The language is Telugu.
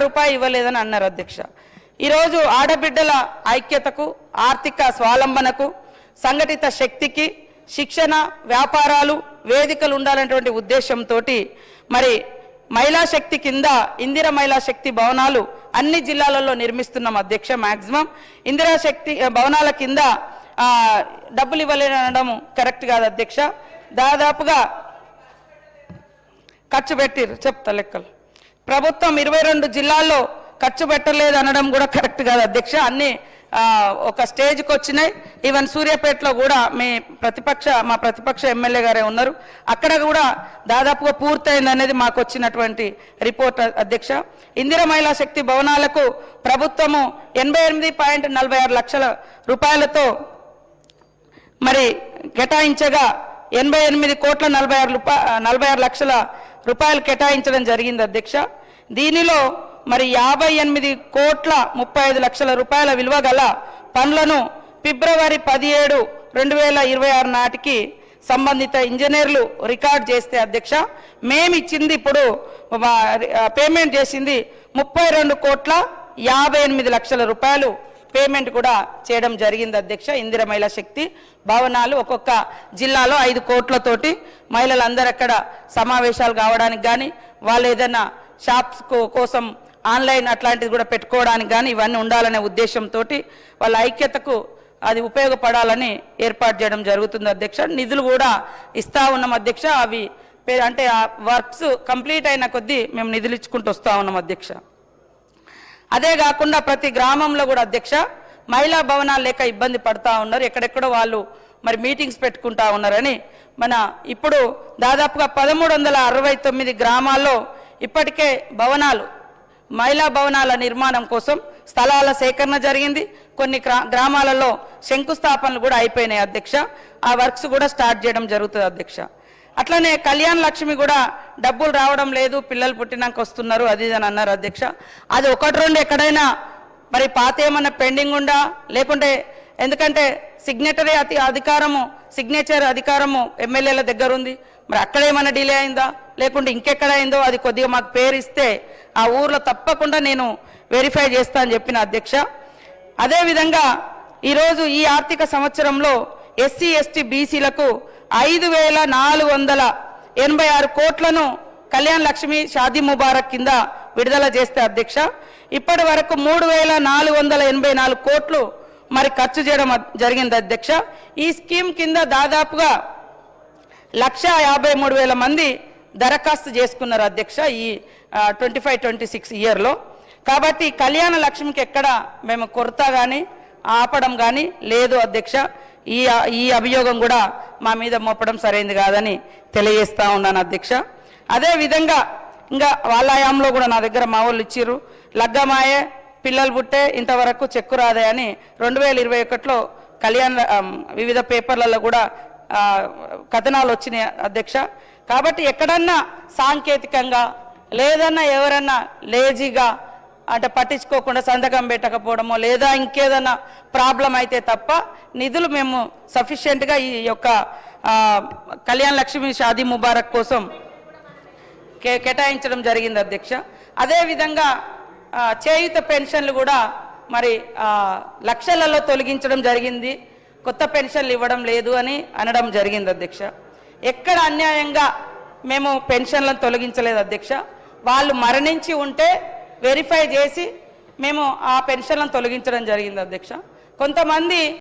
రూపాయి ఇవ్వలేదని అన్నారు అధ్యక్ష. ఈరోజు ఆడబిడ్డల ఐక్యతకు, ఆర్థిక స్వావలంబనకు, సంఘటిత శక్తికి శిక్షణ, వ్యాపారాలు, వేదికలు ఉండాలనేటువంటి ఉద్దేశంతో మరి మహిళా శక్తి కింద ఇందిరా మహిళా శక్తి భవనాలు అన్ని జిల్లాలలో నిర్మిస్తున్నాం అధ్యక్ష. మ్యాక్సిమం ఇందిరా శక్తి భవనాల కింద డబ్బులు ఇవ్వలేనడం కరెక్ట్ కాదు అధ్యక్ష. దాదాపుగా ఖర్చు పెట్టిరు, చెప్తా లెక్కలు. ప్రభుత్వం 22 జిల్లాల్లో ఖర్చు పెట్టలేదు అనడం కూడా కరెక్ట్ కాదు అధ్యక్ష. అన్ని ఒక స్టేజ్కి వచ్చినాయి. ఈవెన్ సూర్యాపేటలో కూడా మా ప్రతిపక్ష ఎమ్మెల్యే గారే ఉన్నారు, అక్కడ కూడా దాదాపుగా పూర్తయింది అనేది మాకు వచ్చినటువంటి రిపోర్ట్ అధ్యక్ష. ఇందిరా మహిళా శక్తి భవనాలకు ప్రభుత్వము 88.46 లక్షల రూపాయలతో మరి కేటాయించగా 88,46 లక్షల రూపాయలు కేటాయించడం జరిగింది అధ్యక్ష. దీనిలో మరి 58,35 లక్షల రూపాయల విలువ గల పనులను ఫిబ్రవరి 17, 2026 నాటికి సంబంధిత ఇంజనీర్లు రికార్డ్ చేస్తే అధ్యక్ష, మేము ఇచ్చింది ఇప్పుడు పేమెంట్ చేసింది 32,58 లక్షల రూపాయలు పేమెంట్ కూడా చేయడం జరిగింది అధ్యక్ష. ఇందిరా మహిళా శక్తి భవనాలు ఒక్కొక్క జిల్లాలో 5 కోట్లతోటి మహిళలందరూ అక్కడ సమావేశాలు కావడానికి కానీ, వాళ్ళు ఏదైనా షాప్స్ కోసం ఆన్లైన్ అట్లాంటిది కూడా పెట్టుకోవడానికి కానీ ఇవన్నీ ఉండాలనే ఉద్దేశంతో వాళ్ళ ఐక్యతకు అది ఉపయోగపడాలని ఏర్పాటు చేయడం జరుగుతుంది అధ్యక్ష. నిధులు కూడా ఇస్తా ఉన్నాం అధ్యక్ష. అవి అంటే ఆ వర్క్స్ కంప్లీట్ అయిన కొద్దీ మేము నిధులు ఇచ్చుకుంటూ వస్తూ ఉన్నాం అధ్యక్ష. అదే కాకుండా ప్రతి గ్రామంలో కూడా అధ్యక్ష మహిళా భవనాలు లేక ఇబ్బంది పడతా ఉన్నారు. ఎక్కడెక్కడో వాళ్ళు మరి మీటింగ్స్ పెట్టుకుంటా ఉన్నారని ఇప్పుడు దాదాపుగా 1369 గ్రామాల్లో ఇప్పటికే మహిళా భవనాల నిర్మాణం కోసం స్థలాల సేకరణ జరిగింది. కొన్ని గ్రామాలలో శంకుస్థాపనలు కూడా అయిపోయినాయి అధ్యక్ష. ఆ వర్క్స్ కూడా స్టార్ట్ చేయడం జరుగుతుంది అధ్యక్ష. అట్లనే కళ్యాణ లక్ష్మి కూడా డబ్బులు రావడం లేదు, పిల్లలు పుట్టినాక వస్తున్నారు అది అని అన్నారు అధ్యక్ష. అది 1-2 ఎక్కడైనా మరి పాత ఏమన్నా పెండింగ్ ఉందా లేకుంటే, ఎందుకంటే సిగ్నేచర్ అధికారము ఎమ్మెల్యేల దగ్గర ఉంది, మరి అక్కడ ఏమైనా డిలే అయిందా లేకుంటే ఇంకెక్కడ అయిందో అది కొద్దిగా మాకు పేరు ఇస్తే ఆ ఊర్లో తప్పకుండా నేను వెరిఫై చేస్తా అని చెప్పిన అధ్యక్ష. అదేవిధంగా ఈరోజు ఈ ఆర్థిక సంవత్సరంలో ఎస్సీ ఎస్టీ బీసీలకు 5,486 కోట్లను కళ్యాణ లక్ష్మి షాదీ ముబారక్ కింద విడుదల చేస్తే అధ్యక్ష, ఇప్పటి వరకు 3,484 కోట్లు మరి ఖర్చు చేయడం జరిగింది అధ్యక్ష. ఈ స్కీమ్ కింద దాదాపుగా 1,53,000 మంది దరఖాస్తు చేసుకున్నారు అధ్యక్ష ఈ 25-26 ఇయర్లో. కాబట్టి కళ్యాణ లక్ష్మికి ఎక్కడ మేము కొరత కానీ ఆపడం కానీ లేదు అధ్యక్ష. ఈ అభియోగం కూడా మా మీద మోపడం సరైనది కాదని తెలియజేస్తా ఉన్నాను అధ్యక్ష. అదేవిధంగా ఇంకా వాళ్ళ హయాంలో కూడా నా దగ్గర మా వాళ్ళు ఇచ్చిర్రు, లగ్గమాయే పిల్లలు పుట్టే ఇంతవరకు చెక్కు రాదే అని 2021లో వివిధ పేపర్లలో కూడా కథనాలు వచ్చినాయి అధ్యక్ష. కాబట్టి ఎక్కడన్నా సాంకేతికంగా లేదన్నా ఎవరన్నా లేజీగా అంటే పట్టించుకోకుండా సంతకం పెట్టకపోవడమో లేదా ఇంకేదన్నా ప్రాబ్లం అయితే తప్ప నిధులు మేము సఫిషియెంట్గా ఈ యొక్క కళ్యాణ లక్ష్మి షాదీ ముబారక్ కోసం కేటాయించడం జరిగింది అధ్యక్ష. అదేవిధంగా చేయుత పెన్షన్లు కూడా మరి లక్షలలో తొలగించడం జరిగింది, కొత్త పెన్షన్లు ఇవ్వడం లేదు అని అనడం జరిగింది అధ్యక్ష. ఎక్కడ అన్యాయంగా మేము పెన్షన్లను తొలగించలేదు అధ్యక్ష. వాళ్ళు మరణించి ఉంటే వెరిఫై చేసి మేము ఆ పెన్షన్లను తొలగించడం జరిగింది అధ్యక్ష. కొంతమంది